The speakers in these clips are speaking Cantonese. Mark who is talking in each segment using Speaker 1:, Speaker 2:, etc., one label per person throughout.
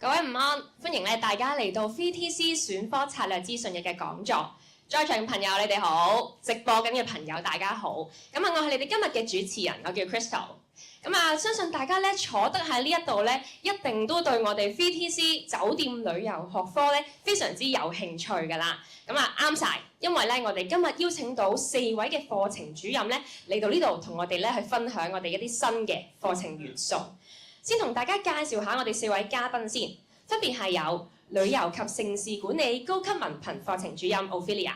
Speaker 1: 各位午安，歡迎大家嚟到 VTC 選科策略資訊日嘅講座。在場朋友你哋好，直播緊嘅朋友大家好。我係你哋今日嘅主持人，我叫 Crystal。相信大家坐得喺呢一度一定都對我哋 VTC 酒店旅遊學科非常之有興趣㗎啦。啱晒，因為我哋今日邀請到4位嘅課程主任嚟到呢度同我哋去分享我哋一啲新嘅課程元素。先同大家介紹下我哋4位嘉賓先，分別係有旅遊及盛事管理高級文憑課程主任 Ophelia，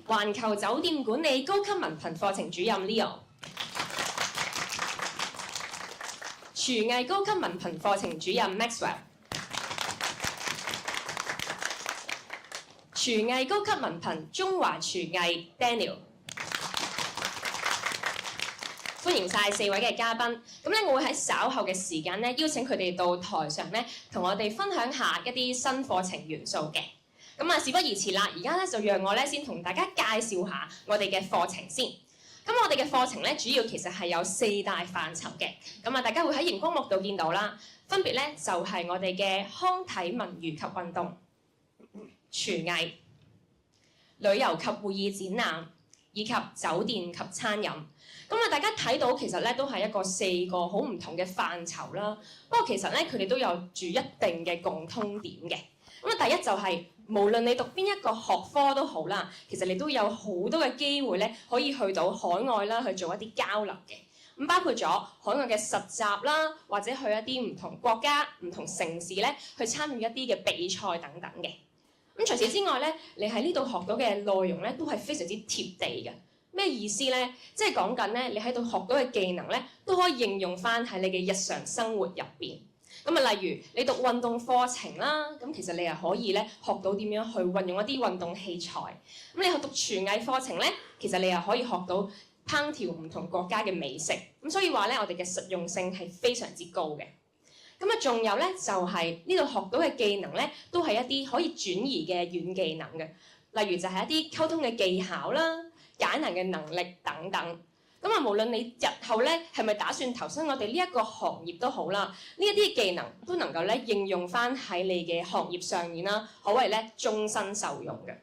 Speaker 1: 環球酒店管理高級文憑課程主任 Leo， 廚藝高級文憑課程主任 Maxwell， 廚藝高級文憑中華廚藝 Daniel。歡迎晒4位嘅嘉賓，我會喺稍後嘅時間邀請佢哋到台上同我哋分享下一啲新課程元素嘅。事不宜遲啦，而家就讓我先同大家介紹下我哋嘅課程先。我哋嘅課程主要其實係有4大範疇嘅，大家會喺熒光幕度見到啦，分別就係我哋嘅康體文娛及運動、廚藝、旅遊及會議展覽，以及酒店及餐飲。大家睇到其實都係4個好唔同嘅範疇啦。不過其實佢哋都有住一定嘅共通點嘅。第一就係無論你讀邊一個學科都好啦，其實你都有好多嘅機會可以去到海外啦去做一啲交流嘅。包括咗海外嘅實習啦，或者去一啲唔同國家、唔同城市去參與一啲嘅比賽等等嘅。除此之外你喺呢度學到嘅內容都係非常之貼地嘅。咩意思呢？即係講緊你喺度學到嘅技能都可以應用翻喺你嘅日常生活入邊。例如你讀運動課程啦，其實你又可以學到點樣去運用一啲運動器材。你去讀廚藝課程其實你又可以學到烹調唔同國家嘅美食。所以話我哋嘅實用性係非常之高嘅。仲有就係呢度學到嘅技能都係一啲可以轉移嘅軟技能嘅。例如就係一啲溝通嘅技巧啦、解難嘅能力等等。無論你日後係咪打算投身我哋呢一個行業都好啦，呢一啲技能都能夠應用翻喺你嘅行業上面啦，可謂終身受用嘅。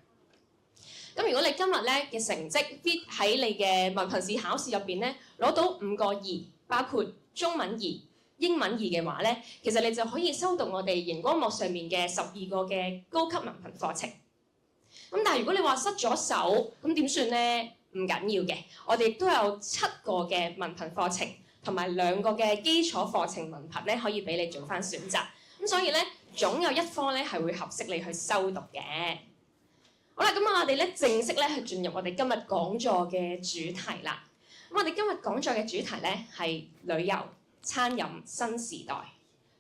Speaker 1: 如果你今日嘅成績 fit 喺你嘅文憑試考試入邊攞到5個2，包括中文2、英文2嘅話其實你就可以修讀我哋熒光幕上面嘅12個嘅高級文憑課程。但係如果你話失咗手，咁點算呢？唔緊要嘅，我哋亦都有7個嘅文憑課程，同埋2個嘅基礎課程文憑可以俾你做翻選擇。所以總有一科係會合適你去修讀嘅。好啦，我哋正式去進入我哋今日講座嘅主題啦。我哋今日講座嘅主題係旅遊、餐飲新時代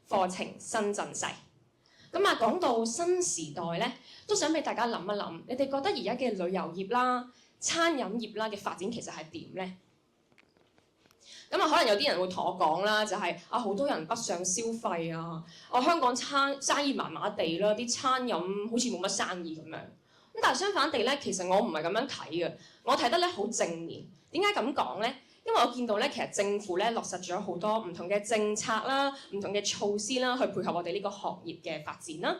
Speaker 1: 課程新陣勢。講到新時代都想俾大家諗一諗，你哋覺得而家嘅旅遊業啦、餐飲業啦嘅發展其實係點呢？可能有啲人會同我講啦，就係好多人北上消費啊，香港生意麻麻地啦，啲餐飲好似冇乜生意咁樣。但係相反地其實我唔係咁樣睇嘅，我睇得好正面。點解咁講呢？因為我見到其實政府落實咗好多唔同嘅政策啦、唔同嘅措施啦，去配合我哋呢個行業嘅發展啦。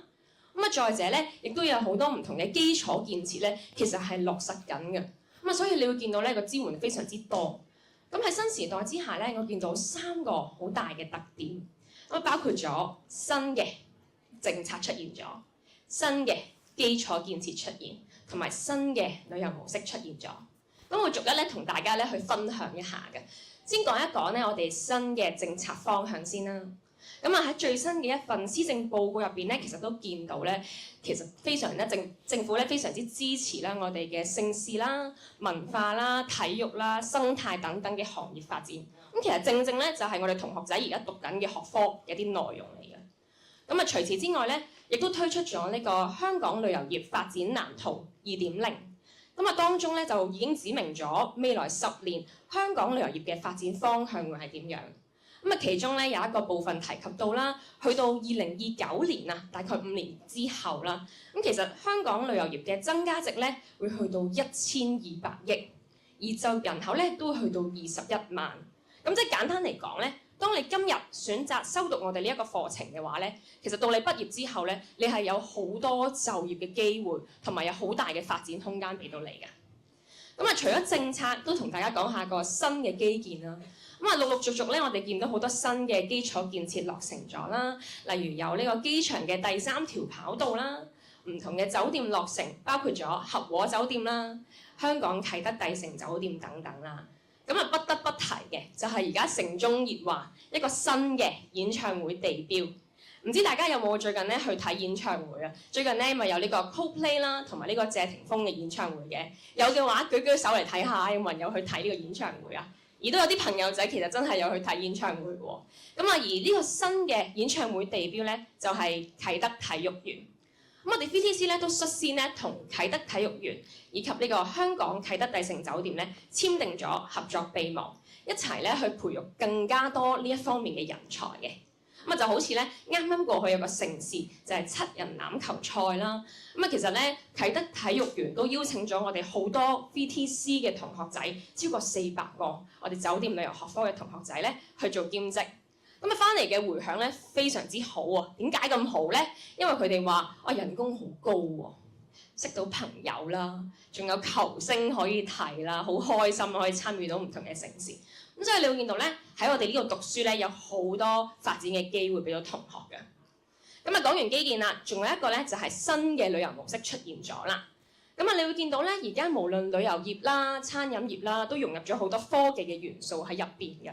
Speaker 1: 再者亦都有好多唔同嘅基礎建設其實係落實緊嘅。所以你會見到個支援非常之多。喺新時代之下我見到3個好大嘅特點。包括咗新嘅政策出現咗，新嘅基礎建設出現，同埋新嘅旅遊模式出現咗。我逐一同大家去分享一下嘅。先講一講我哋新嘅政策方向先啦。喺最新嘅一份施政報告入邊其實都見到其實非常政府非常之支持啦我哋嘅盛事啦、文化啦、體育啦、生態等等嘅行業發展。其實正正就係我哋同學仔而家讀緊嘅學科嘅一啲內容嚟嘅。除此之外亦都推出咗呢個香港旅遊業發展藍圖2.0。當中就已經指明咗未來10年香港旅遊業嘅發展方向會係點樣。其中有一個部分提及到啦，去到2029年啊，大概5年之後啦，其實香港旅遊業嘅增加值會去到1200億，而就人口都會去到21萬。咁即係簡單嚟講咧，當你今日選擇修讀我哋呢一個課程嘅話咧，其實到你畢業之後咧，你係有好多就業嘅機會，同埋有好大嘅發展空間俾到你嘅。咁啊，除咗政策，都同大家講下個新嘅基建啦。咁啊，陸陸續續咧，我哋見到好多新嘅基礎建設落成咗啦，例如有呢個機場嘅第3條跑道啦，唔同嘅酒店落成，包括咗合和酒店啦、香港啟德帝城酒店等等啦。咁啊，不得不提嘅就係而家城中熱話一個新嘅演唱會地標。唔知大家有冇最近咧去睇演唱會啊？最近咧咪有呢個 Coldplay 啦，同埋呢個謝霆鋒嘅演唱會嘅。有嘅話舉舉手嚟睇下，有冇人有去睇呢個演唱會啊？而都有啲朋友仔其實真係有去睇演唱會喎。咁啊，而呢個新嘅演唱會地標咧就係啟德體育園。咁我哋 VTC 咧都率先咧同啟德體育園以及呢個香港啟德帝城酒店咧簽訂咗合作備忘，一齊咧去培育更加多呢一方面嘅人才嘅。咁啊就好似咧啱啱過去有個盛事就係7人欖球賽啦。咁啊其實咧啟德體育園都邀請咗我哋好多 VTC 嘅同學仔，超過400個我哋酒店旅遊學科嘅同學仔咧去做兼職。咁啊翻嚟嘅迴響咧非常之好喎。點解咁好咧？因為佢哋話人工好高喎，識到朋友啦，仲有球星可以睇啦，好開心可以參與到唔同嘅盛事。咁所以你會見到咧，喺我哋呢度讀書咧，有好多發展嘅機會俾到同學嘅。咁啊講完基建啦，仲有一個咧就係新嘅旅遊模式出現咗啦。咁啊，你會見到咧，而家無論旅遊業啦、餐飲業啦，都融入咗好多科技嘅元素喺入邊嘅。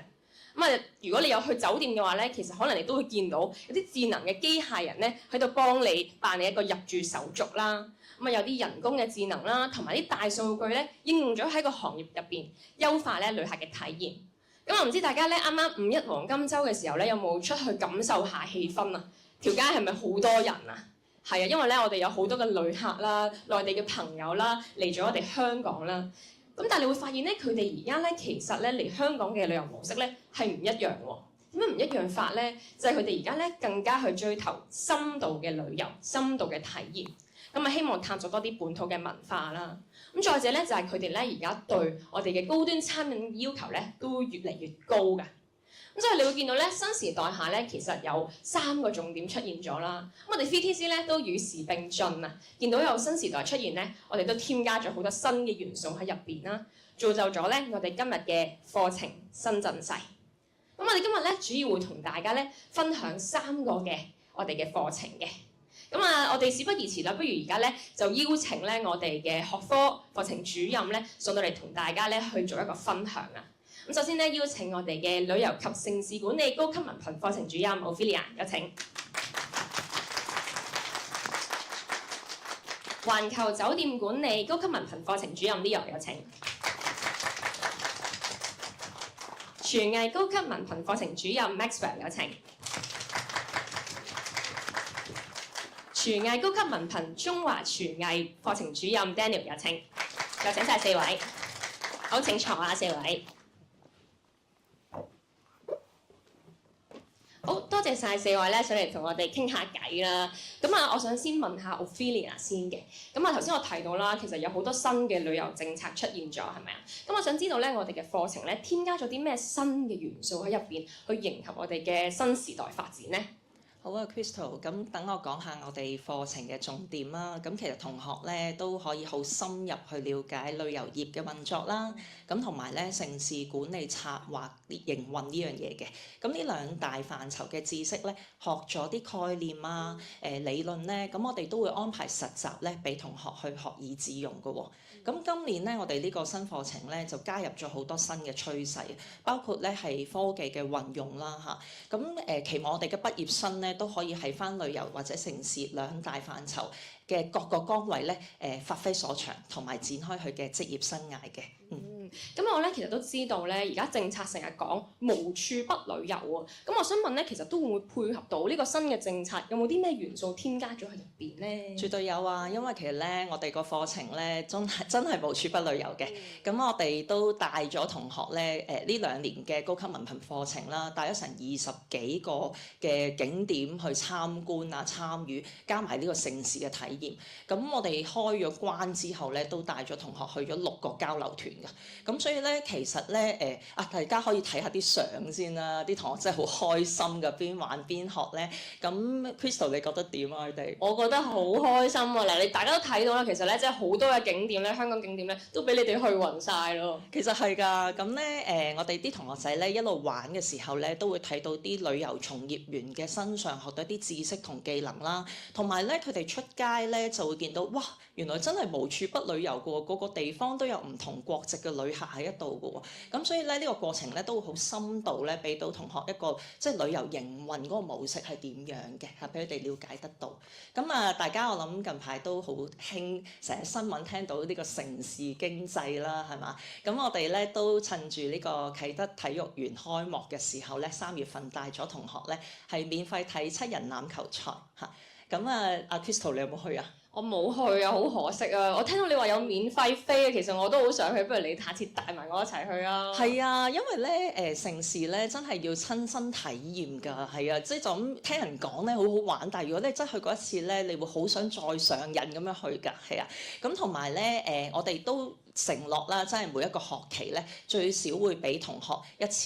Speaker 1: 咁啊，如果你有去酒店嘅話咧，其實可能你都會見到有啲智能嘅機械人咧喺度幫你辦理一個入住手續啦。咁啊，有啲人工嘅智能啦，同埋啲大數據咧應用咗喺個行業入邊，優化咧旅客嘅體驗。咁我唔知大家咧啱啱5·1黃金週嘅時候咧，有冇出去感受下氣氛啊？條街係咪好多人啊？係啊，因為咧我哋有好多嘅旅客啦、內地嘅朋友啦嚟咗我哋香港啦。咁但係你會發現咧，佢哋而家咧其實咧嚟香港嘅旅遊模式咧係唔一樣喎。點解唔一樣法咧？就係佢哋而家咧更加去追求深度嘅旅遊、深度嘅體驗。咁啊，希望探索多啲本土嘅文化啦。咁再者咧，就係佢哋咧而家對我哋嘅高端餐飲要求咧都越嚟越高㗎。咁所以你會見到咧，新時代下咧，其實有3個重點出現咗啦。咁我哋 VTC 咧都與時並進啊，見到有新時代出現咧，我哋都添加咗好多新嘅元素喺入邊啦，造就咗咧我哋今日嘅課程新陣勢。咁我哋今日咧主要會同大家咧分享3個嘅我哋嘅課程嘅。咁啊，我哋事不宜遲啦，不如而家咧就邀請咧我哋嘅學科課程主任咧上到嚟同大家咧去做一個分享啊。咁首先咧邀請我哋嘅旅遊及盛事管理高級文憑課程主任 Ophelia 有請。環球酒店管理高級文憑課程主任 Leo 有請。廚藝高級文憑課程主任 Maxwell 有請。廚藝高級文憑中華廚藝課程主任 Daniel 有請。有請晒4位。好，請坐下4位。好多謝晒4位咧上嚟同我哋傾下偈啦。咁啊，我想先問下 Ophelia 先嘅。咁啊，頭先我提到啦，其實有好多新嘅旅遊政策出現咗，係咪啊？咁我想知道咧，我哋嘅課程咧添加咗啲咩新嘅元素喺入邊，去迎合我哋嘅新時代發展咧？
Speaker 2: 好啊 ，Crystal，咁等我講下我哋課程嘅重點啦。咁其實同學咧都可以好深入去了解旅遊業嘅運作啦。咁同埋咧城市管理策劃營運呢樣嘢嘅。咁呢2大範疇嘅知識咧，學咗啲概念啊、理論咧，咁我哋都會安排實習咧，俾同學去學以致用嘅喎。咁今年咧，我哋呢個新課程咧就加入咗好多新嘅趨勢，包括咧係科技嘅運用啦嚇。咁期望我哋嘅畢業生咧都可以喺返旅遊或者城市2大範疇嘅各個崗位咧發揮所長，同埋展開佢嘅職業生涯嘅。
Speaker 1: 咁我咧其實都知道咧，而家政策成日講無處不旅遊喎。咁我想問咧，其實都會唔會配合到呢個新嘅政策？有冇啲咩元素添加咗喺入邊咧？
Speaker 2: 絕對有啊，因為其實咧，我哋個課程咧真係無處不旅遊嘅。咁我哋都帶咗同學咧，呢2年嘅高級文憑課程啦，帶咗成20幾個嘅景點去參觀啊、參與，加埋呢個盛事嘅體驗。咁我哋開咗關之後咧，都帶咗同學去咗6個交流團㗎。咁所以咧，其實咧大家可以睇下啲相先啦，啲同學真係好開心㗎，邊玩邊學咧。咁 Crystal 你覺得點啊？佢哋？
Speaker 1: 我覺得好開心啊！嗱，你大家都睇到啦，其實咧，即係好多嘅景點咧，香港景點咧，都俾你哋去暈晒咯。
Speaker 2: 其實係㗎，咁咧我哋啲同學仔咧一路玩嘅時候咧，都會睇到啲旅遊從業員嘅身上學到一啲知識同技能啦，同埋咧佢哋出街咧就會見到，哇！原來真係無處不旅遊㗎喎，個個地方都有唔同國籍嘅旅客喺一度㗎喎。咁所以咧呢個過程咧都會好深度咧，俾到同學一個即係旅遊營運嗰個模式係點樣嘅嚇，俾佢哋了解得到。咁大家我諗近排都好興，成日新聞聽到呢個城市經濟啦，係嘛？咁我哋咧都趁住呢個啟德體育園開幕嘅時候咧，3月份帶咗同學咧係免費睇7人欖球賽嚇。咁阿 Crystal 你有冇去啊？
Speaker 1: 我冇去啊，好可惜啊！我聽到你話有免費飛啊，其實我都好想去，不如你下次帶埋我一齊去啊！
Speaker 2: 係啊，因為咧城市咧真係要親身體驗㗎，係啊，即係就咁聽人講咧好好玩，但係如果你真係去過一次咧，你會好想再上癮咁樣去㗎，係啊。咁同埋咧我哋都承諾啦，真係每一個學期咧最少會俾同學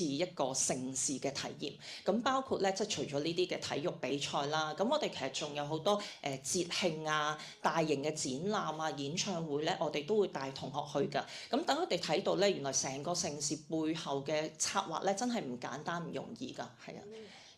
Speaker 2: 一個盛事嘅體驗。咁包括咧即係除咗呢啲嘅體育比賽啦，咁我哋其實仲有好多節慶啊、大型嘅展覽啊、演唱會咧，我哋都會帶同學去㗎。咁等佢哋睇到咧，原來成個盛事背後嘅策劃咧，真係唔簡單唔容易㗎，係啊。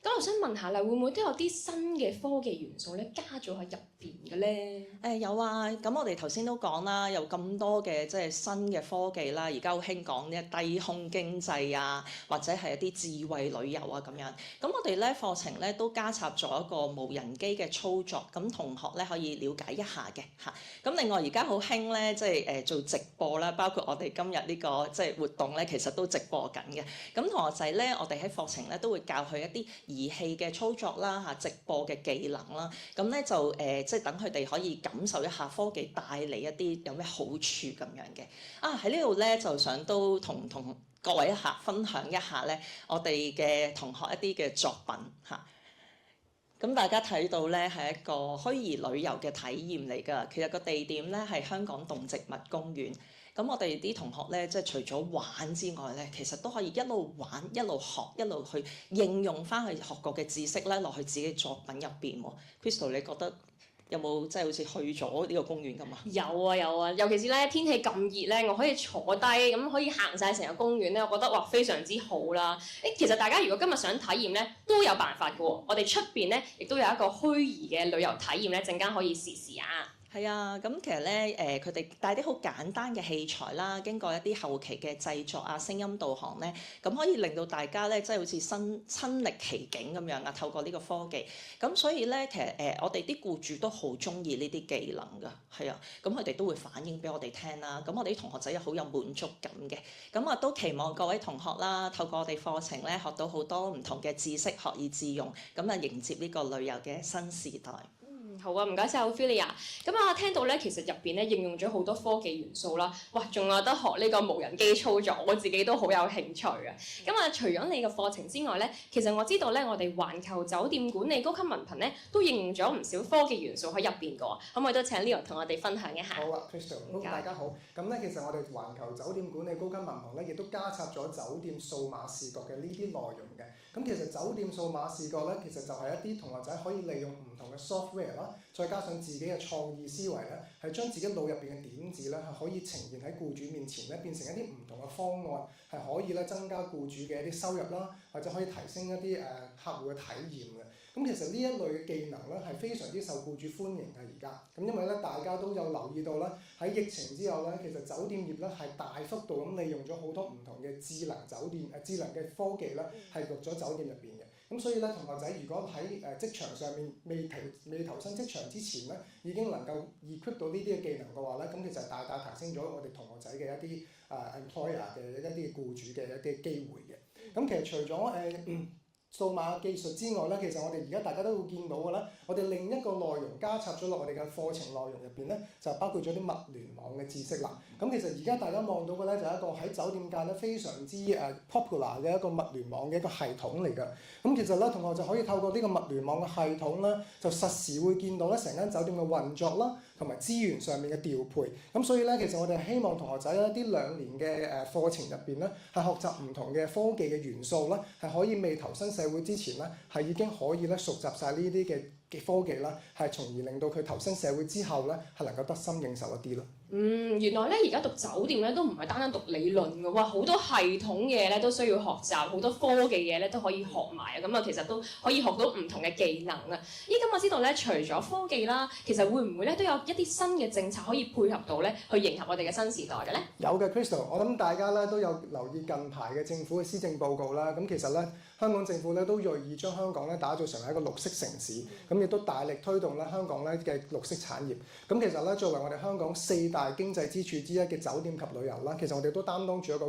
Speaker 1: 咁我想問下啦，會唔會都有啲新嘅科技元素咧加咗喺入邊嘅咧？
Speaker 2: 有啊，咁我哋頭先都講啦，有咁多嘅即係新嘅科技啦，而家好興講呢低空經濟啊，或者係一啲智慧旅遊啊咁樣。咁我哋咧課程咧都加插咗一個無人機嘅操作，咁同學咧可以了解一下嘅嚇。咁另外而家好興咧，即係做直播啦，包括我哋今日呢個即係活動咧，其實都直播緊嘅。咁同學仔咧，我哋喺課程咧都會教佢一啲儀器嘅操作啦嚇，直播嘅技能啦，咁咧就即係等佢哋可以感受一下科技帶嚟一啲有咩好處咁樣嘅。喺呢度咧就想都同各位分享一下咧，我哋嘅同學一啲嘅作品嚇。咁大家睇到咧係一個虛擬旅遊嘅體驗嚟㗎，其實個地點咧係香港動植物公園。咁我哋啲同學咧，即係除咗玩之外咧，其實都可以一路玩一路學，一路去應用翻佢學過嘅知識咧落去自己作品入邊喎。Crystal，你覺得有冇即係好似去咗呢個公園咁啊？
Speaker 1: 有啊，尤其是咧天氣咁熱咧，我可以坐低咁可以行晒成個公園咧，我覺得哇非常之好啦。其實大家如果今日想體驗咧，都有辦法㗎喎。我哋出邊咧亦都有一個虛擬嘅旅遊體驗咧，陣間可以試試啊。
Speaker 2: 係啊，咁其實咧佢哋帶啲好簡單嘅器材啦，經過一啲後期嘅製作啊、聲音導航咧，咁可以令到大家咧即係好似親歷其境咁樣啊。透過呢個科技，咁所以咧其實我哋啲僱主都好中意呢啲技能㗎，係啊，咁佢哋都會反映俾我哋聽啦。咁我哋啲同學仔又好有滿足感嘅，咁都期望各位同學啦，透過我哋課程咧學到好多唔同嘅知識，學以致用，咁迎接呢個旅遊嘅新時代。
Speaker 1: 好啊，唔該晒Ophelia。咁我聽到咧，其實入邊咧應用咗好多科技元素啦。哇，仲有得學呢個無人機操作，我自己都好有興趣啊。咁除咗你嘅課程之外咧，其實我知道咧，我哋環球酒店管理高級文憑咧都應用咗唔少科技元素喺入邊㗎。可唔可以都請 Leo 同我哋分享一下？
Speaker 3: 好啊 Crystal， 大家好。咁咧，其實我哋環球酒店管理高級文憑咧，亦都加插咗酒店數碼視覺嘅呢啲內容嘅。咁其實酒店數碼視覺咧，其實就係一啲同學仔可以利用唔同嘅 software 啦，再加上自己嘅創意思維咧，係將自己腦入邊嘅點子咧，係可以呈現喺僱主面前咧，變成一啲唔同嘅方案，係可以咧增加僱主嘅一啲收入啦，或者可以提升一啲客戶嘅體驗嘅。咁其實呢一類嘅技能咧係非常之受僱主歡迎嘅而家。咁因為咧大家都有留意到啦，喺疫情之後咧，其實酒店業咧係大幅度咁利用咗好多唔同嘅智能酒店智能嘅科技咧，係入咗酒店入邊嘅。咁所以咧，同學仔如果喺職場上面未投身職場之前咧，已經能夠 equip 到呢啲嘅技能嘅話咧，咁其實大大提升咗我哋同學仔嘅一啲employer 嘅一啲僱主嘅一啲機會嘅。咁其實除咗數碼技術之外咧，其實我哋而家大家都會見到嘅啦，我哋另一個內容加插咗落我哋嘅課程內容入邊咧，就包括咗啲物聯網嘅知識啦。咁其實而家大家望到嘅咧，就係一個喺酒店界咧非常之popular 嘅一個物聯網嘅一個系統嚟㗎。咁其實咧，同學就可以透過呢個物聯網嘅系統咧，就實時會見到咧成間酒店嘅運作啦，同埋資源上面嘅調配。咁所以咧，其實我哋希望同學仔咧啲2年嘅課程入邊咧，係學習唔同嘅科技嘅元素啦，係可以未投身社會之前咧，係已經可以咧熟習晒呢啲嘅科技啦，係從而令到佢投身社會之後咧，係能夠得心應手一啲咯。
Speaker 1: 原來咧而家讀酒店咧都唔係單單讀理論嘅喎，好多系統嘅嘢咧都需要學習，好多科技嘢咧都可以學埋啊！咁啊，其實都可以學到唔同嘅技能啊！咁我知道咧，除咗科技啦，其實會唔會咧都有一啲新嘅政策可以配合到咧，去迎合我哋嘅新時代嘅咧？有
Speaker 3: 嘅 Crystal， 我諗大家咧都有留意近排嘅政府嘅施政報告啦。咁其實咧，香港政府咧都鋭意將香港咧打造成為一個綠色城市，咁亦都大力推動咧香港咧嘅綠色產業。咁其實咧，作為我哋香港4大經濟支柱之一嘅酒店及旅遊啦，其實我哋都擔當住一個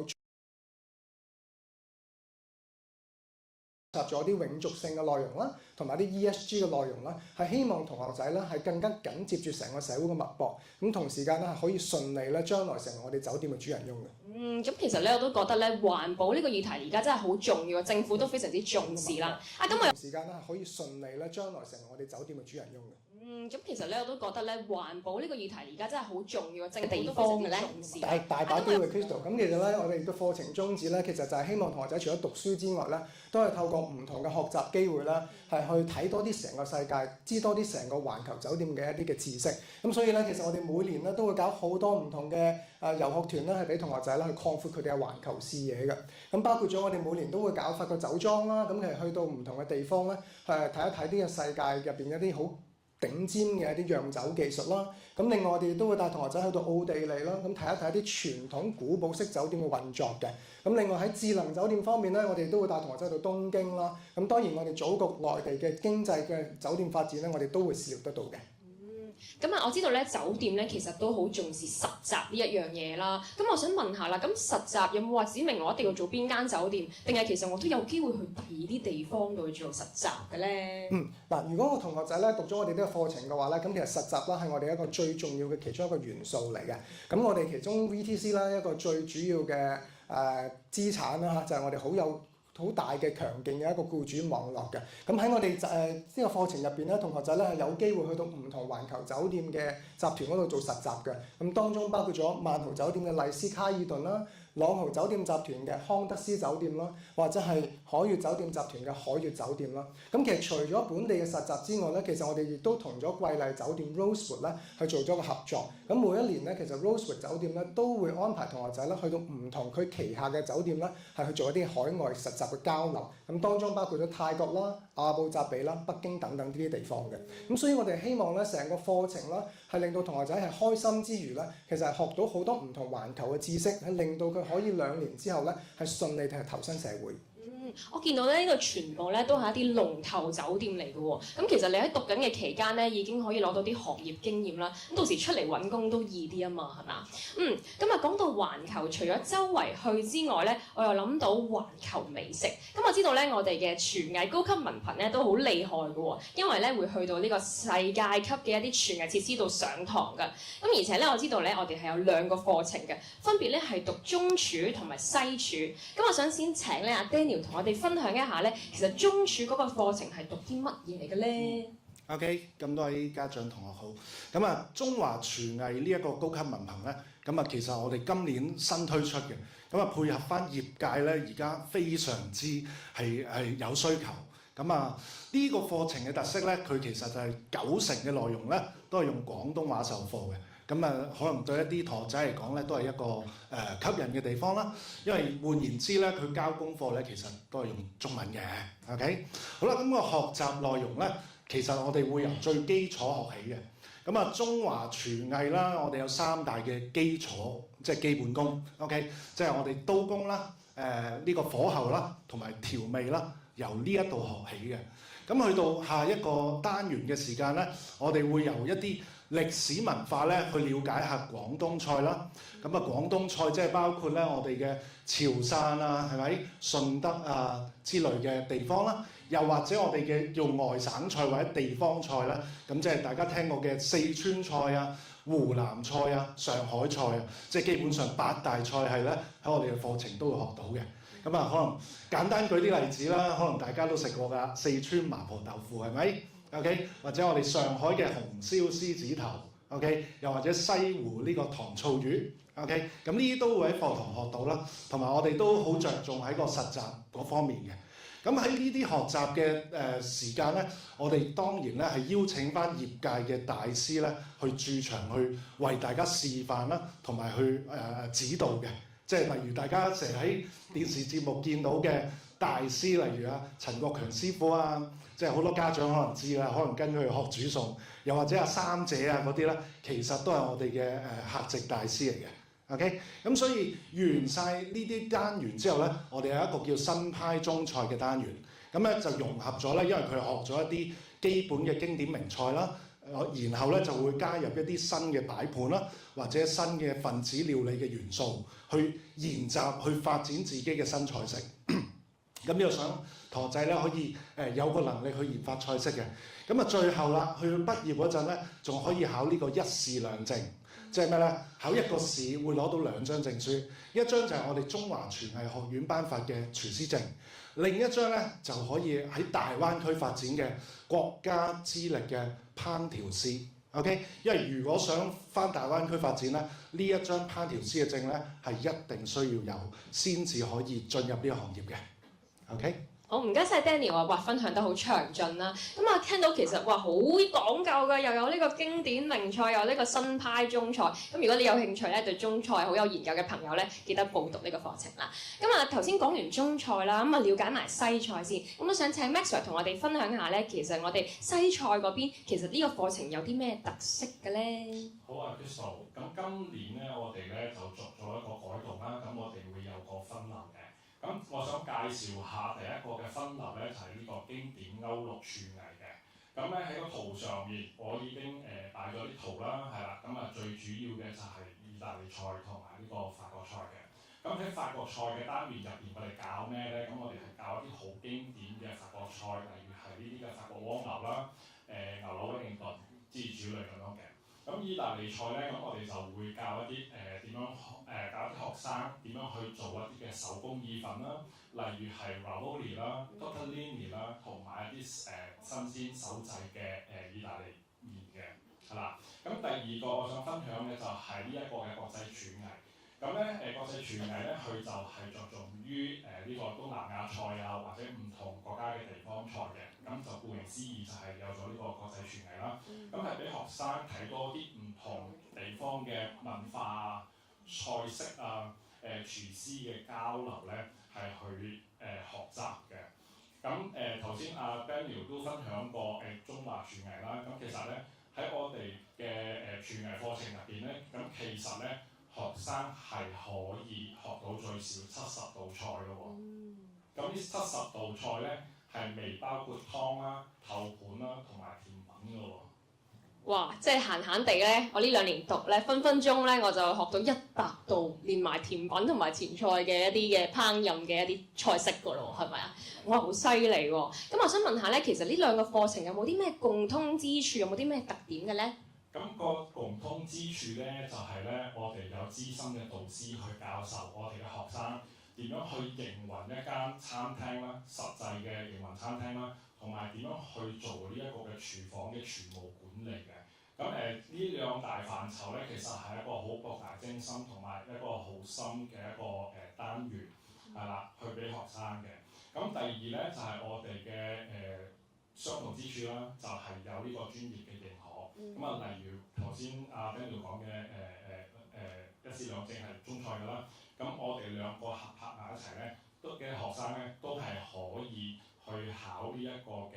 Speaker 3: 咗啲永續性嘅內容啦，同埋啲 ESG 嘅內容啦，係希望同學仔咧係更加緊接住成個社會嘅脈搏，咁同時間咧係可以順利咧將來成為我哋酒店嘅主人翁嘅。
Speaker 1: 咁其實咧我都覺得咧環保呢個議題而家真係好重要，政府都非常之重視啦。咁我
Speaker 3: 同時間咧係可以順利咧將來成為我哋酒店嘅主人翁嘅。
Speaker 1: 咁其實咧我都覺得咧環保呢個議題而家真係好重要，政府地方嘅咧
Speaker 3: 大把機會 Crystal。咁其實咧我哋嘅課程宗旨咧，其實就係希望同學仔除咗讀書之外咧，都係透過唔同嘅學習機會啦，係去睇多啲成個世界，知多啲成個環球酒店嘅一啲嘅知識。咁所以咧，其實我哋每年咧都會搞好多唔同嘅遊學團咧，係俾同學仔咧去擴闊佢哋嘅環球視野嘅。咁包括咗我哋每年都會搞法國酒莊啦，咁其實去到唔同嘅地方咧，睇一睇呢個世界入邊一啲好頂尖嘅一啲釀酒技術啦，咁另外我哋都會帶同學仔去到奧地利啦，咁睇一睇一啲傳統古堡式酒店嘅運作嘅。咁另外喺智能酒店方面咧，我哋都會帶同學仔去到東京啦。咁當然我哋祖國內地嘅經濟嘅酒店發展咧，我哋都會涉獵得到嘅。
Speaker 1: 我知道咧酒店咧其實都好重視實習呢一樣嘢啦。咁我想問下啦，咁實習有冇話指明我一定要做邊間酒店，定係其實我都有機會去第二啲地方度去做實習嘅咧？
Speaker 3: 如果個同學仔咧讀咗我哋呢個課程嘅話咧，咁其實實習啦係我哋一個最重要嘅其中一個元素嚟嘅。咁我哋其中 VTC 啦一個最主要嘅資產啦就係我哋好大嘅強勁嘅一個僱主網絡嘅。咁喺我哋呢個課程入邊咧，同學仔咧係有機會去到唔同環球酒店嘅集團嗰度做實習嘅。咁當中包括咗萬豪酒店嘅麗思卡爾頓啦、朗豪酒店集團嘅康德斯酒店啦，或者係海悅酒店集團嘅海悅酒店啦。咁其實除咗本地嘅實習之外咧，其實我哋亦都同咗貴麗酒店 Rosewood 咧去做咗個合作。咁每一年咧，其實 Rosewood 酒店咧都會安排同學仔咧去到唔同佢旗下嘅酒店咧，係去做一啲海外實習嘅交流。咁當中包括咗泰國啦、阿布扎比啦、北京等等呢啲地方嘅。咁所以我哋希望咧成個課程啦，係令到同學仔係開心之餘咧，其實係學到好多唔同環球嘅知識，係令到佢可以2年之後咧係順利地投身社會。
Speaker 1: 我見到咧呢個全部咧都係一啲龍頭酒店嚟嘅喎，咁其實你喺讀緊嘅期間咧已經可以攞到啲行業經驗啦，咁到時出嚟揾工都易啲啊嘛，係嘛？咁講到環球，除咗周圍去之外咧，我又諗到環球美食。咁我知道咧，我哋嘅廚藝高級文憑咧都好厲害嘅喎，因為咧會去到呢個世界級嘅一啲廚藝設施度上堂㗎。咁而且咧，我知道咧，我哋係有2個課程嘅，分別咧係讀中廚同埋西廚。咁我想先請咧阿 Daniel 同我哋分享一下咧，其實中廚嗰個課程係讀啲乜嘢嚟嘅咧
Speaker 4: ？OK，咁多位家長同學好。咁啊，中華廚藝呢一個高級文憑咧，咁啊其實我哋今年新推出嘅，咁啊配合翻業界咧，而家非常之係有需求。咁啊呢個課程嘅特色咧，佢其實就係90%嘅內容咧，都係用廣東話授課嘅。咁啊，可能對一啲同學仔嚟講咧，都係一個吸引嘅地方啦。因為換言之咧，佢交功課咧，其實都係用中文嘅。OK， 好啦，咁個學習內容咧，其實我哋會由最基礎學起嘅。咁啊，中華廚藝啦，我哋有3大嘅基礎，即係基本功。OK， 即係我哋刀工啦、呢個火候啦，同埋調味啦，由呢一度學起嘅。咁去到下一個單元嘅時間咧，我哋會由一啲歷史文化咧去了解下廣東菜啦。咁啊，廣東菜即係包括咧我哋嘅潮汕啊，係咪順德啊之類嘅地方啦。又或者我哋嘅用外省菜或者地方菜啦。咁即係大家聽過嘅四川菜啊、湖南菜啊、上海菜啊，即係基本上8大菜系咧喺我哋嘅課程都會學到嘅。咁啊，可能簡單舉啲例子啦，可能大家都食過㗎，四川麻婆豆腐係咪？OK， 或者我哋上海嘅紅燒獅子頭 OK， 又或者西湖呢個糖醋魚，OK， 咁呢啲都會喺課堂學到啦，同埋我哋都好着重喺個實習嗰方面嘅。咁喺呢啲學習嘅時間咧，我哋當然咧係邀請翻業界嘅大師咧去駐場去為大家示範啦，同埋去指導嘅。即係例如大家成日喺電視節目見到嘅大師，例如陳國強師傅啊，即係好多家長可能知啦，可能跟佢學煮餸，又或者三姐啊嗰啲咧，其實都係我哋嘅客席大師嚟嘅。OK， 咁所以完晒呢啲單元之後咧，我哋有一個叫新派中菜嘅單元，咁咧就融合咗咧，因為佢學咗一啲基本嘅經典名菜啦，然後咧就會加入一啲新嘅擺盤啦，或者新嘅分子料理嘅元素，去研習去發展自己嘅新菜式。咁又想堂仔咧可以有個能力去研發菜式嘅，咁啊最後啦，去畢業嗰陣咧，仲可以考呢個一試兩證。即係咩咧？考一個試會攞到2張證書，一張就係我哋中華廚藝學院頒發嘅廚師證，另一張咧就可以喺大灣區發展嘅國家資歷嘅烹調師。OK， 因為如果想返大灣區發展咧，呢一張烹調師嘅證咧係一定需要有，先至可以進入呢個行業嘅。OK。
Speaker 1: 好，唔該晒 Daniel 啊，分享得好詳盡啦。咁啊，聽到其實好講究嘅，又有呢個經典名菜，又有呢個新派中菜。咁如果你有興趣咧，對中菜好有研究嘅朋友咧，記得報讀呢個課程啦。咁啊，頭先講完中菜啦，咁啊了解埋西菜先。咁我想請 Max Sir 同我哋分享下咧，其實我哋西菜嗰邊其實呢個課程有啲咩特色嘅咧？
Speaker 5: 好啊 Crystal， 咁今年咧我哋咧就作咗一個改動啦，咁我哋會有個分流嘅。咁我想介紹下第一個嘅分流咧，就係呢個經典歐陸廚藝嘅。咁咧喺個圖上面，我已經擺咗啲圖啦，係啦。咁啊最主要嘅就係意大利菜同埋呢個法國菜嘅。咁喺法國菜嘅單元入邊，我哋教咩咧？咁我哋係教一啲好經典嘅法國菜，例如係呢啲嘅法國蝸牛啦、牛柳威靈頓之類咁樣嘅。咁意大利菜咧，咁我哋就會教一啲點樣教啲學生點樣去做一啲嘅手工意粉啦，例如係 ravioli 啦、tortellini 啦，同埋一啲新鮮手製嘅意大利麵嘅，係啦。咁第二個我想分享嘅就係呢一個嘅國際廚藝。咁咧國際廚藝咧，佢就係着重於呢個東南亞菜啊，或者唔同國家嘅地方菜嘅。咁就顧名思義就係有咗呢個國際廚藝啦。咁係俾學生睇多啲唔同地方嘅文化啊、菜式啊、廚師嘅交流咧，係去學習嘅。咁頭先阿 Daniel 都分享過中華廚藝啦。咁其實咧喺我哋嘅廚藝課程入邊咧，咁其實咧學生係可以學到最少70道菜咯喎。咁呢70道菜咧係未包括湯啦、頭盤啦同埋甜品㗎喎。
Speaker 1: 哇！即係閒閒地咧，我呢2年讀咧，分分鐘咧我就學到100道，連埋甜品同埋前菜嘅一啲嘅烹飪嘅一啲菜式㗎咯，係咪啊？哇！好犀利喎！咁我想問下咧，其實呢2個課程有冇啲咩共通之處，有冇啲咩特點嘅咧？
Speaker 5: 咁個共通之處咧，就係咧，我哋有資深嘅導師去教授我哋嘅學生點樣去營運一間餐廳啦，實際嘅營運餐廳啦，同埋點樣去做呢一個嘅廚房嘅廚務管理嘅。咁呢2大範疇咧，其實係一個好博大精深同埋一個好深嘅一個單元，係啦，去俾學生嘅。咁第二咧就係我哋嘅相同之處啦，就係有呢個專業嘅認可。咁啊，例如頭先阿 Daniel 講嘅一試兩證係中菜㗎啦。咁我哋2個合拍埋一齊咧，都嘅學生咧都係可以去考呢一個嘅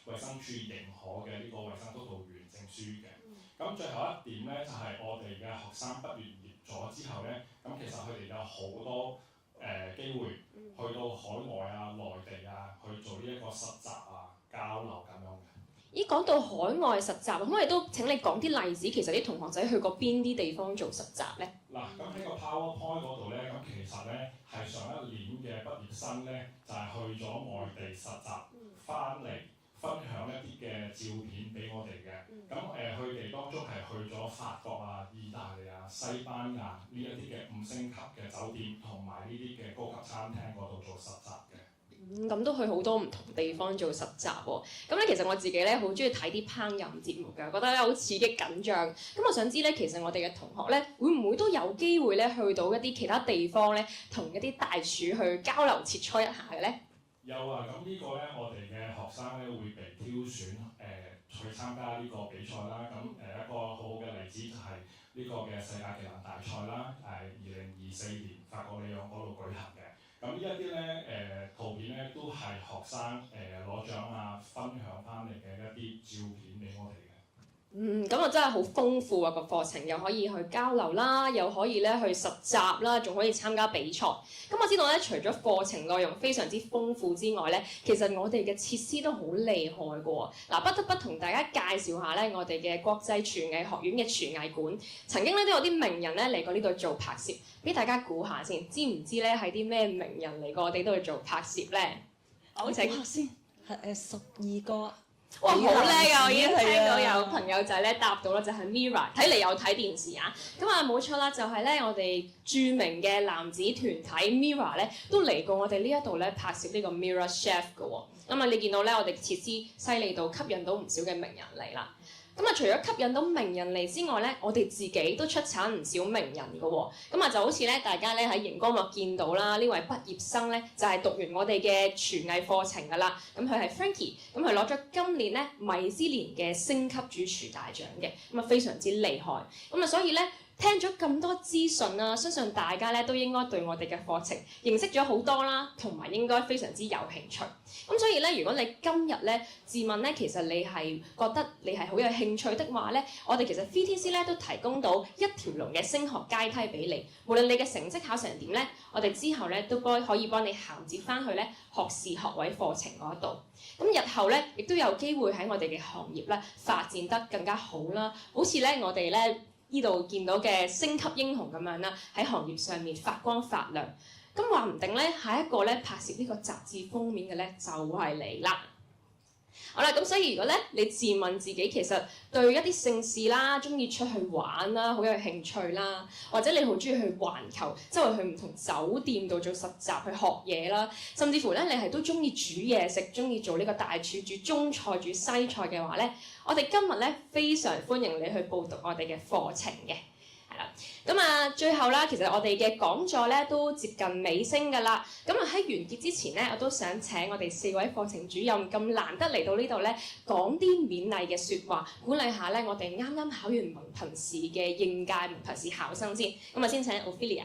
Speaker 5: 衛生署認可嘅呢個衛生督導員證書嘅。咁最後一點咧，就係我哋嘅學生畢業咗之後咧，咁其實佢哋有好多機會去到海外啊、內地啊去做呢一個實習啊、交流咁樣嘅。
Speaker 1: 咦，講到海外實習，可唔可以都請你講啲例子？其實啲同學仔去過邊啲地方做實習咧？
Speaker 5: 嗱，咁喺個 PowerPoint 嗰度咧，咁其實咧係上一年嘅畢業生咧，就係去咗外地實習，翻嚟分享一啲嘅照片俾我哋嘅。咁佢哋當中係去咗法國啊、意大利啊、西班牙呢一啲嘅5星級嘅酒店，同埋呢啲嘅高級餐廳嗰度做實習嘅。
Speaker 1: 咁都去好多唔同地方做實習喎。咁咧其實我自己咧好中意睇啲烹飪節目㗎，覺得咧好刺激緊張。咁我想知咧，其實我哋嘅同學咧會唔會都有機會咧去到一啲其他地方咧，同一啲大廚去交流切磋一下嘅咧？
Speaker 5: 有啊，咁呢個咧我哋嘅學生咧會被挑選去參加呢個比賽啦。咁一個好好嘅例子就係呢個嘅世界技能大賽啦，2024年法國里昂嗰度舉行嘅。咁呢一啲咧圖片咧都係學生攞獎啊，分享翻嚟嘅一啲照片俾我哋嘅。
Speaker 1: 咁啊真係好豐富啊個課程，又可以去交流啦，又可以咧去實習啦，仲可以參加比賽。咁我知道咧，除咗課程內容非常之豐富之外咧，其實我哋嘅設施都好厲害㗎喎。嗱，不得不同大家介紹下咧，我哋嘅國際廚藝學院嘅廚藝館，曾經咧都有啲名人咧嚟過呢度做拍攝，俾大家估下先，知唔知咧係啲咩名人嚟過我哋度做拍攝咧？
Speaker 2: 我估下先，係12個。
Speaker 1: 哇，好叻啊！我已經聽到
Speaker 2: 係啊
Speaker 1: 有朋友仔咧答到啦，就係 Mirror，睇嚟有睇電視啊！咁啊冇錯啦，就係咧我哋著名嘅男子團體 Mirror 咧，都嚟過我哋呢一度咧拍攝呢個 Mirror Chef 嘅喎。咁啊，你見到咧我哋設施犀利到吸引到唔少嘅名人嚟啦。咁啊，除咗吸引到名人嚟之外咧，我哋自己都出產唔少名人嘅喎。咁啊，就好似咧，大家咧喺熒光幕見到啦，呢位畢業生咧就係讀完我哋嘅廚藝課程㗎啦。咁佢係 Frankie，咁佢攞咗今年咧米芝蓮嘅星級主廚大獎嘅，咁啊非常之厲害。咁啊，所以咧，聽咗咁多資訊啦，相信大家咧都應該對我哋嘅課程認識咗好多啦，同埋應該非常之有興趣。咁所以咧，如果你今日咧自問咧，其實你係覺得你係好有興趣的話咧，我哋其實 VTC 咧都提供到一條龍嘅升學階梯俾你。無論你嘅成績考成點咧，我哋之後咧都可以幫你銜接翻去咧學士學位課程嗰度。咁日後咧亦都有機會喺我哋嘅行業咧發展得更加好啦。好似咧我哋咧呢度見到嘅星級英雄咁樣啦，喺行業上面發光發亮。咁話唔定咧，下一個咧拍攝呢個雜誌封面嘅咧就係你啦。好啦，咁所以如果咧你自問自己其實對一啲盛事啦，中意出去玩啦，好有興趣啦，或者你好中意去環球，周圍去唔同酒店度做實習去學嘢啦，甚至乎咧你係都中意煮嘢食，中意做呢個大廚，煮中菜、煮西菜嘅話咧，我哋今日咧非常歡迎你去報讀我哋嘅課程嘅。咁啊，最後啦，其實我哋嘅講座咧都接近尾聲㗎啦。咁啊喺完結之前咧，我都想請我哋4位課程主任咁難得嚟到呢度咧，講啲勉勵嘅説話，鼓勵下咧我哋啱啱考完文憑試嘅應屆文憑試考生先。咁啊，先請 Ophelia。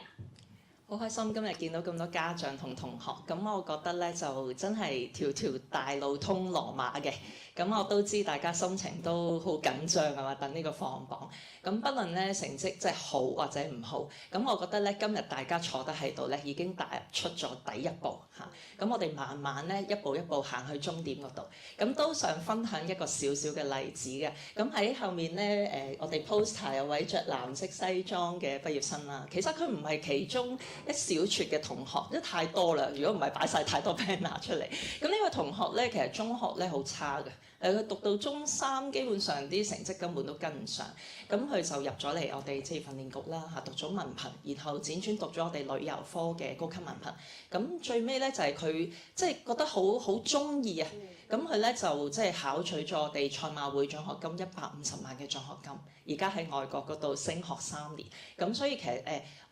Speaker 2: 好開心今日見到咁多家長同同學，咁我覺得咧就真係條條大路通羅馬嘅。咁我都知大家心情都好緊張啊嘛，等呢個放榜。咁不論咧成績即係好或者唔好，咁我覺得咧今日大家坐得喺度咧已經踏出咗第一步嚇。咁我哋慢慢咧一步一步行去終點嗰度。咁都想分享一個小小嘅例子嘅。咁喺後面咧我哋 poster 有位着藍色西裝嘅畢業生啦。其實佢唔係其中一小撮嘅同學，因為太多啦。如果唔係擺晒太多 banner 出嚟，咁呢位同學咧其實中學咧好差嘅。佢讀到中3，基本上啲成績根本都跟唔上，咁佢就入咗嚟我哋職業訓練局啦嚇，讀咗文憑，然後輾轉讀咗我哋旅遊科嘅高級文憑，咁最尾咧就係佢即係覺得好中意啊，咁佢咧就即係考取咗我哋賽馬會獎學金150萬嘅獎學金，而家喺外國嗰度升學3年，咁所以其實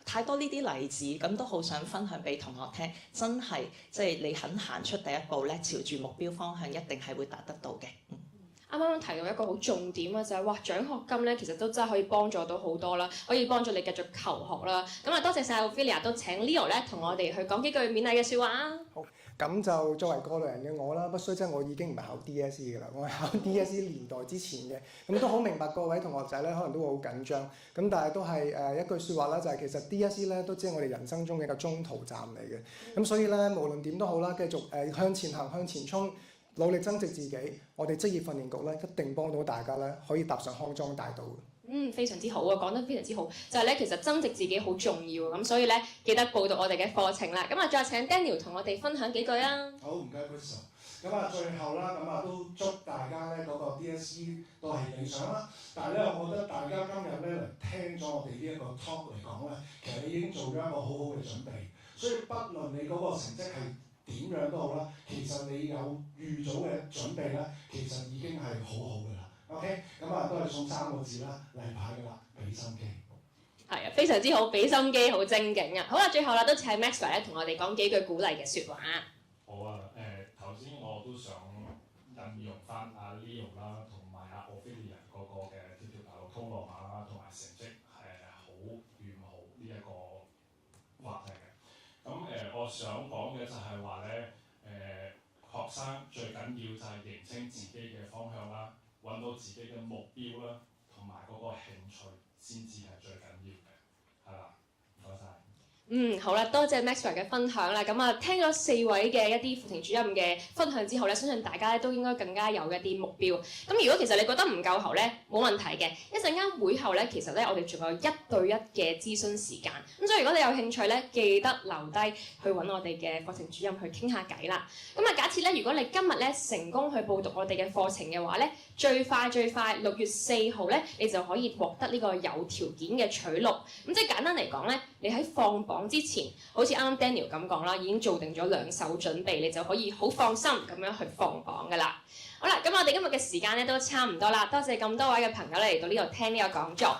Speaker 2: 太多呢啲例子，咁都好想分享俾同學聽，真係即係你肯行出第一步咧，朝住目標方向一定係會達得到嘅。
Speaker 1: 啱啱提到一個好重點啊，就係話獎學金咧，其實都真係可以幫助到好多啦，可以幫助你繼續求學啦。咁啊，多謝晒 Ophelia，都請 Leo 咧同我哋去講幾句勉勵嘅説話啊。
Speaker 3: 好，咁就作為過來人嘅我啦，不須即係我已經唔係考 DSE 㗎啦，我係考 DSE 年代之前嘅，咁都好明白各位同學仔咧，可能都會好緊張，咁但係都係一句説話啦，就係其實 DSE 咧都只係我哋人生中嘅一個中途站嚟嘅，咁所以咧無論點都好啦，繼續向前行向前衝。努力增值自己，我哋職業訓練局咧一定幫到大家咧，可以踏上康莊大道嘅。
Speaker 1: 非常之好啊，講得非常之好。就係咧，其實增值自己好重要，咁所以咧記得報讀我哋嘅課程啦。咁啊，再請 Daniel 同我哋分享幾句啊。
Speaker 4: 好，唔該 Crystal。咁啊，最後啦，咁啊都祝大家咧嗰個 DSE 都係理想啦。但係咧，我覺得大家今日咧嚟聽咗我哋呢一個 talk 嚟講咧，其實你已經做咗一個好好嘅準備。所以不論你嗰個成績係點樣都好啦，其其實你有預早嘅準備咧，其實已經係好好㗎啦。OK， 咁啊都係送3個字啦，例牌㗎啦，俾心機。
Speaker 1: 係啊，非常之好，俾心機，好精警啊！好啦，最後啦，都請 Maxwell 咧同我哋講幾句鼓勵嘅説話。
Speaker 5: 好啊，頭先我都想引用翻阿 Leo 啦，同埋阿 Ophelia 嗰個嘅條條大路通羅馬啦，同埋成績好與唔好呢一個話題嘅。咁我想講嘅就係話咧，學生最緊要就係認清自己嘅方向啦，揾到自己嘅目標啦，同埋嗰個興趣先至係最緊要嘅，係啦，唔該晒。
Speaker 1: 好啦，多謝 Maxwell 嘅分享啦。咁啊，聽咗4位嘅一啲課程主任嘅分享之後咧，相信大家咧都應該更加有一啲目標。咁如果其實你覺得唔夠喉咧，冇問題嘅。一陣間會後咧，其實咧我哋仲有1對1嘅諮詢時間。咁所以如果你有興趣咧，記得留低去揾我哋嘅課程主任去傾下偈啦。咁啊，假設咧，如果你今日咧成功去報讀我哋嘅課程嘅話咧，最快6月4號咧，你就可以獲得呢個有條件嘅取錄。咁即係簡單嚟講咧，你喺放榜之前，好似啱啱 Daniel 咁講啦，已經做定咗2手準備，你就可以好放心咁樣去放榜㗎啦。好啦，咁我哋今日嘅時間咧都差唔多啦，多謝咁多位嘅朋友嚟到呢度聽呢個講座。